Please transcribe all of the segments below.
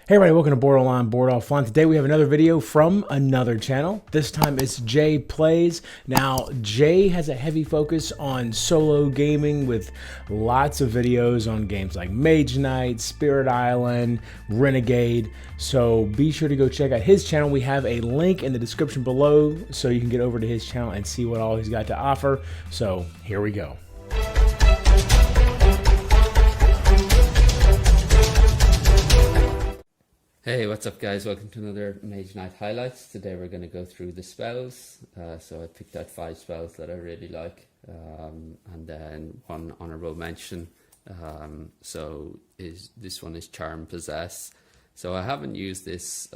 Hey everybody, welcome to Board Online, Board Offline. Today we have another video from another channel. This time it's Jay Plays. Now, Jay has a heavy focus on solo gaming with lots of videos on games like Mage Knight, Spirit Island, Renegade. So be sure to go check out his channel. We have a link in the description below so you can get over to his channel and see what all he's got to offer. So here we go. Hey, what's up guys? Welcome to another Mage Knight highlights. Today we're going to go through the spells. So I picked out 5 spells that I really like, and then one honorable mention. This one is Charm Possess. So I haven't used this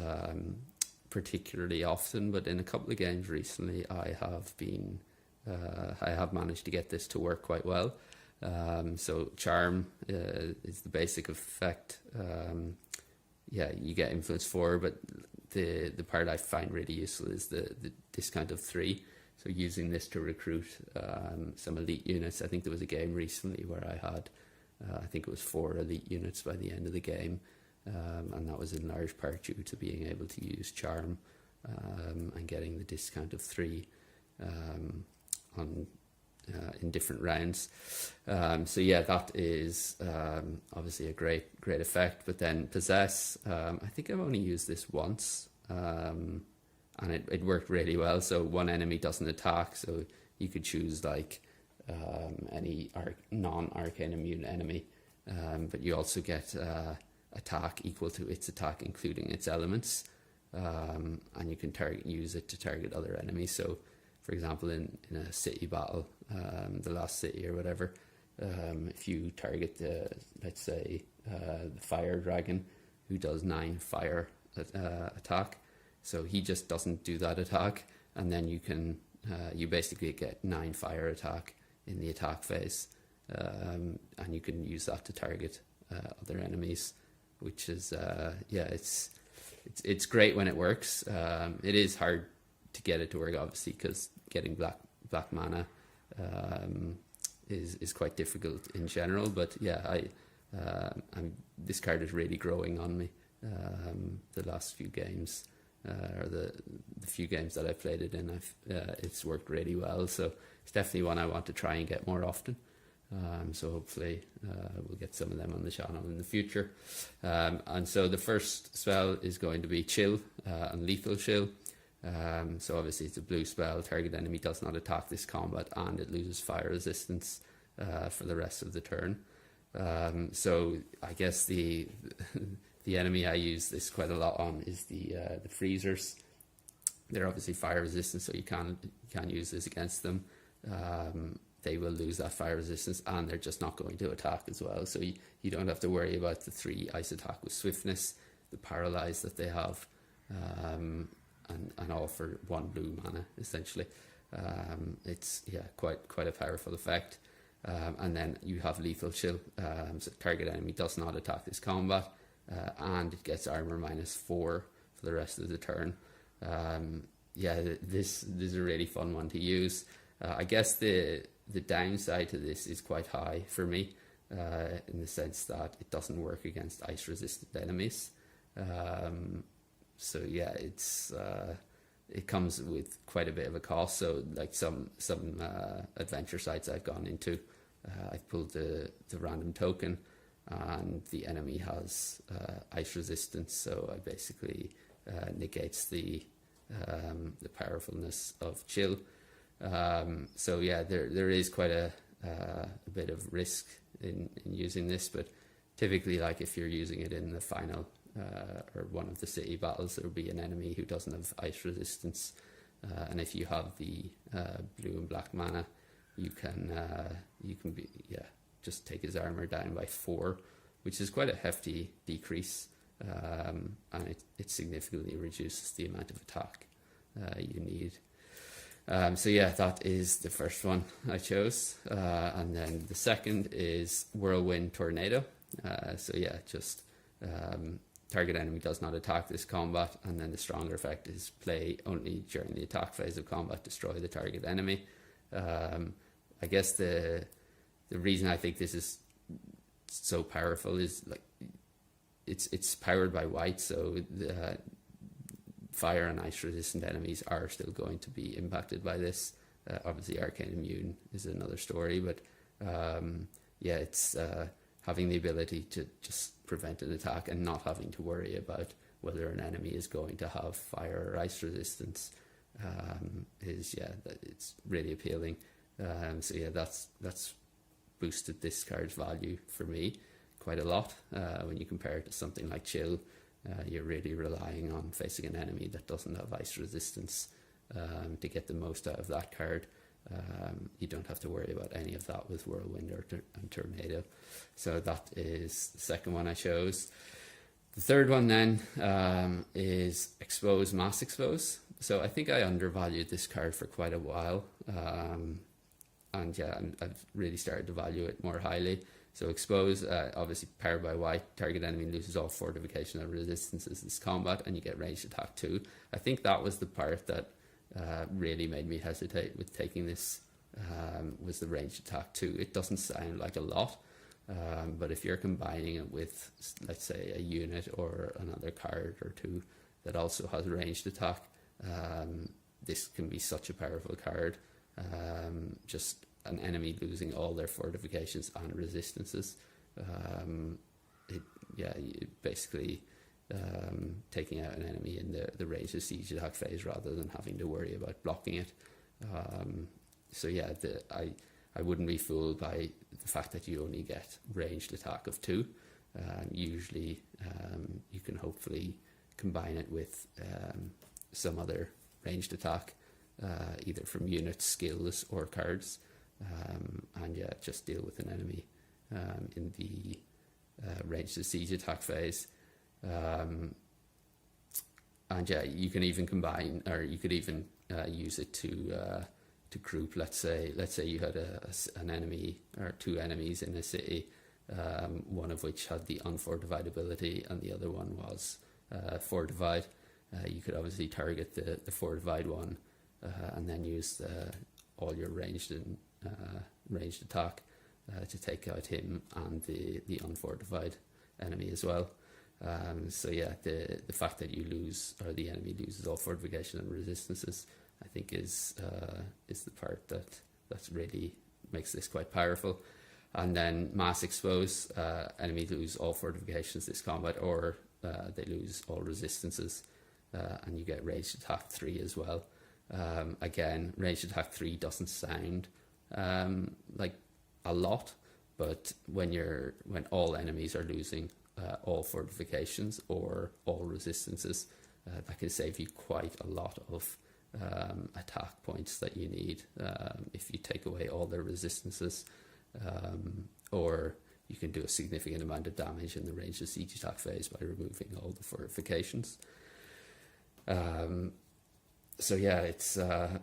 particularly often, but in a couple of games recently I have managed to get this to work quite well. So Charm is the basic effect. Yeah, you get influence 4, but the part I find really useful is the discount of 3. So using this to recruit some elite units. I think there was a game recently where I had, I think it was 4 elite units by the end of the game, and that was in large part due to being able to use Charm and getting the discount of 3 in different rounds. So yeah, that is obviously a great effect. But then Possess, I think I've only used this once, and it worked really well. So one enemy doesn't attack, so you could choose like any non-arcane immune enemy, but you also get attack equal to its attack including its elements, and you can use it to target other enemies. So for example, in a city battle, the last city or whatever, if you target let's say the fire dragon, who does 9 fire attack, so he just doesn't do that attack, and then you basically get 9 fire attack in the attack phase, and you can use that to target other enemies, which is yeah, it's great when it works. It is hard to get it to work, obviously, because getting black mana is quite difficult in general. But yeah, this card is really growing on me the last few games, or the few games that I played it in. It's worked really well, so it's definitely one I want to try and get more often. So hopefully we'll get some of them on the channel in the future. And so the first spell is going to be Chill, and Lethal Chill. So obviously it's a blue spell. Target enemy does not attack this combat, and it loses fire resistance for the rest of the turn. So I guess the enemy I use this quite a lot on is the freezers. They're obviously fire resistant, so you can use this against them. They will lose that fire resistance, and they're just not going to attack as well. So you don't have to worry about the 3 ice attack with swiftness, the paralyze that they have, and all for 1 blue mana essentially. It's quite a powerful effect. And then you have Lethal Chill. So target enemy does not attack this combat, and it gets armor -4 for the rest of the turn. Yeah, this is a really fun one to use. I guess the downside to this is quite high for me, in the sense that it doesn't work against ice resistant enemies. So yeah, it comes with quite a bit of a cost. So like some adventure sites I've gone into, I've pulled the random token, and the enemy has ice resistance, so I basically negates the powerfulness of Chill. So yeah, there is quite a bit of risk in using this, but typically, like if you're using it in the final or one of the city battles, there will be an enemy who doesn't have ice resistance, and if you have the blue and black mana, you can just take his armor down by 4, which is quite a hefty decrease, and it significantly reduces the amount of attack you need. So yeah, that is the first one I chose, and then the second is Whirlwind Tornado. So yeah, just target enemy does not attack this combat, and then the stronger effect is play only during the attack phase of combat, destroy the target enemy. I guess the reason I think this is so powerful is like it's powered by white, so the fire and ice resistant enemies are still going to be impacted by this. Obviously, arcane immune is another story, but yeah, it's having the ability to just prevent an attack and not having to worry about whether an enemy is going to have fire or ice resistance is, yeah, it's really appealing. So yeah, that's boosted this card's value for me quite a lot. When you compare it to something like Chill, you're really relying on facing an enemy that doesn't have ice resistance to get the most out of that card. You don't have to worry about any of that with Whirlwind and Tornado. So that is the second one I chose. The third one then is Expose, Mass Expose. So I think I undervalued this card for quite a while. And yeah, I've really started to value it more highly. So Expose, obviously powered by white, target enemy loses all fortification and resistances this combat, and you get ranged attack 2. I think that was the part that really made me hesitate with taking this, was the ranged attack 2. It doesn't sound like a lot, but if you're combining it with, let's say, a unit or another card or two that also has ranged attack, this can be such a powerful card. Just an enemy losing all their fortifications and resistances. Basically taking out an enemy in the range of siege attack phase rather than having to worry about blocking it. So yeah, I wouldn't be fooled by the fact that you only get ranged attack of 2. Usually you can hopefully combine it with some other ranged attack, either from units, skills, or cards, and yeah, just deal with an enemy in the ranged siege attack phase. And yeah, you can even combine, or you could even use it to group. Let's say you had an enemy or 2 enemies in a city, one of which had the unfortified ability and the other one was fortified. You could obviously target the fortified one and then use all your ranged attack to take out him and the unfortified enemy as well. So yeah, the fact that you lose, or the enemy loses all fortification and resistances, I think is the part that's really makes this quite powerful. And then Mass Expose, enemies lose all fortifications this combat, or they lose all resistances, and you get ranged attack 3 as well. Again, ranged attack 3 doesn't sound like a lot, but when all enemies are losing all fortifications or all resistances, that can save you quite a lot of attack points that you need if you take away all their resistances, or you can do a significant amount of damage in the range of siege attack phase by removing all the fortifications. So yeah, it's a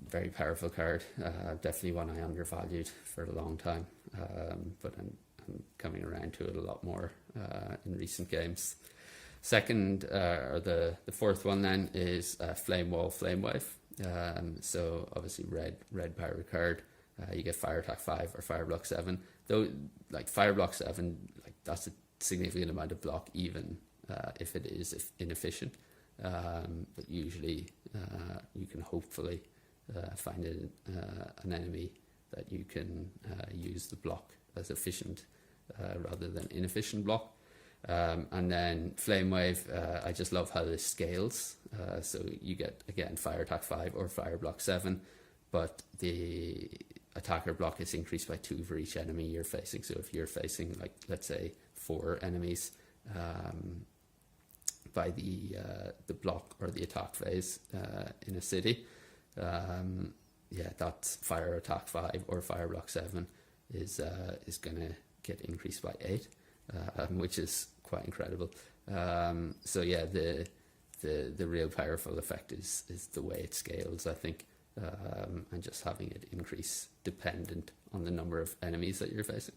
very powerful card. Definitely one I undervalued for a long time, but I'm coming around to it a lot more in recent games. Second, or the fourth one then is Flamewall, Flamewave. So obviously red powered card. You get fire attack 5 or fire block 7. Though, like fire block 7, like that's a significant amount of block, even if it is inefficient. But usually you can hopefully find an enemy that you can use the block as efficient rather than inefficient block. And then Flamewave, I just love how this scales. So you get, again, fire attack 5 or fire block 7, but the attacker block is increased by 2 for each enemy you're facing. So if you're facing, like, let's say 4 enemies by the block or the attack phase in a city, that's fire attack 5 or fire block 7 is going to get increased by 8, which is quite incredible. So yeah, the real powerful effect is the way it scales, I think, and just having it increase dependent on the number of enemies that you're facing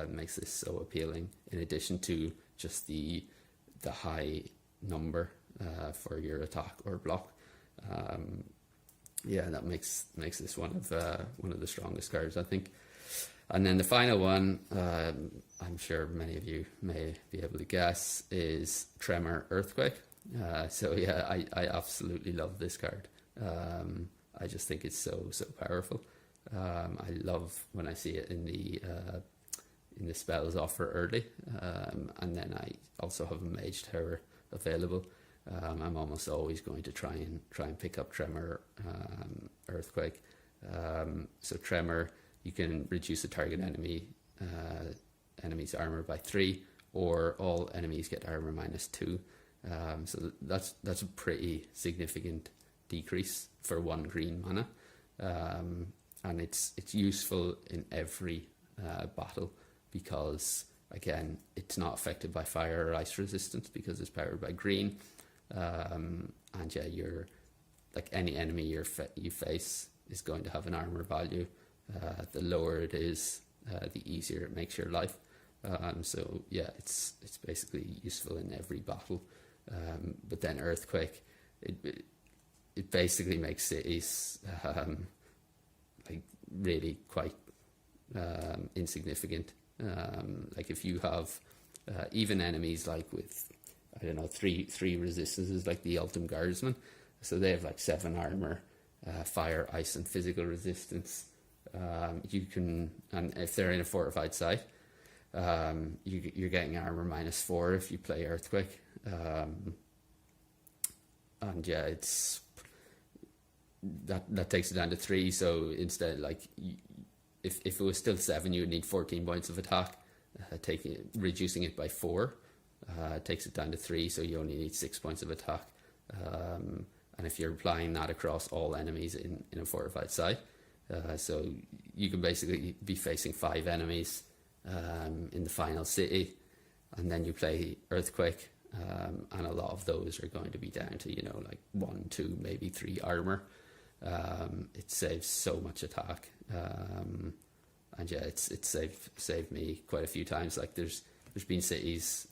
makes this so appealing, in addition to just the high number for your attack or block. That makes this one of the strongest cards, I think. And then the final one, I'm sure many of you may be able to guess, is Tremor Earthquake. So yeah, I absolutely love this card. I just think it's so powerful. I love when I see it in the spells offer early, and then I also have a Mage Tower available. I'm almost always going to try and pick up Tremor Earthquake. So Tremor, you can reduce the target enemy's armor by 3, or all enemies get armor -2. So that's a pretty significant decrease for 1 green mana, and it's useful in every battle, because again, it's not affected by fire or ice resistance because it's powered by green. And yeah, you're like, any enemy you face is going to have an armor value. The lower it is, the easier it makes your life. So yeah, it's basically useful in every battle. But then Earthquake, it basically makes cities like really quite insignificant. Like if you have even enemies like with, I don't know, three resistances, like the Ultim Guardsman, so they have like 7 armor, fire, ice, and physical resistance. You can, and if they're in a fortified site, you're getting armor -4 if you play Earthquake. And yeah, it's that takes it down to 3. So instead, like, if it was still 7, you would need 14 points of attack. Reducing it by 4 takes it down to 3, so you only need 6 points of attack. And if you're applying that across all enemies in a fortified site, so you can basically be facing 5 enemies in the final city, and then you play Earthquake, and a lot of those are going to be down to, you know, like 1, 2, maybe 3 armor. It saves so much attack, and yeah, it's saved me quite a few times. Like there's been cities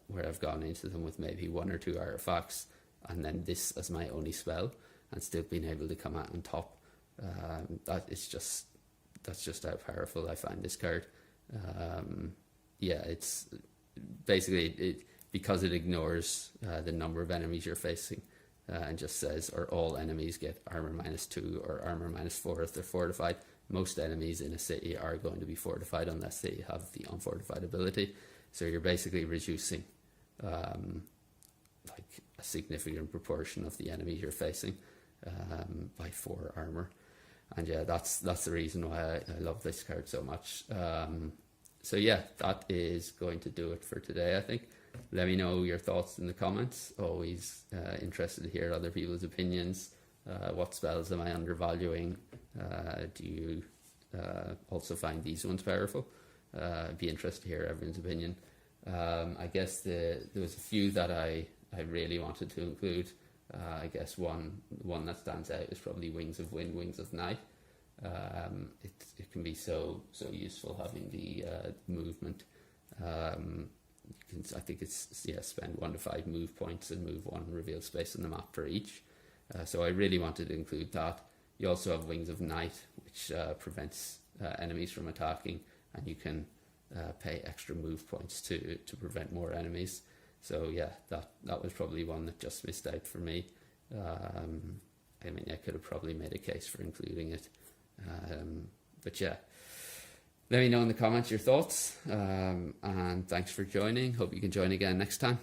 where I've gone into them with maybe 1 or 2 artifacts, and then this as my only spell, and still being able to come out on top. That's just how powerful I find this card. Yeah, it's basically because it ignores the number of enemies you're facing, and just says, or all enemies get armor -2 or armor -4 if they're fortified. Most enemies in a city are going to be fortified unless they have the unfortified ability. So you're basically reducing like a significant proportion of the enemies you're facing by 4 armor. And yeah, that's the reason why I love this card so much. So yeah, that is going to do it for today, I think. Let me know your thoughts in the comments. Always interested to hear other people's opinions. What spells am I undervaluing? Do you also find these ones powerful? Be interested to hear everyone's opinion. I guess there was a few that I really wanted to include. I guess one that stands out is probably Wings of Wind, Wings of Night. It can be so useful having the movement. I think it's spend 1 to 5 move points and move 1 reveal space on the map for each. So I really wanted to include that. You also have Wings of Night, which prevents enemies from attacking, and you can pay extra move points to prevent more enemies. So yeah, that was probably one that just missed out for me. I mean, I could have probably made a case for including it. But yeah, let me know in the comments your thoughts, and thanks for joining. Hope you can join again next time.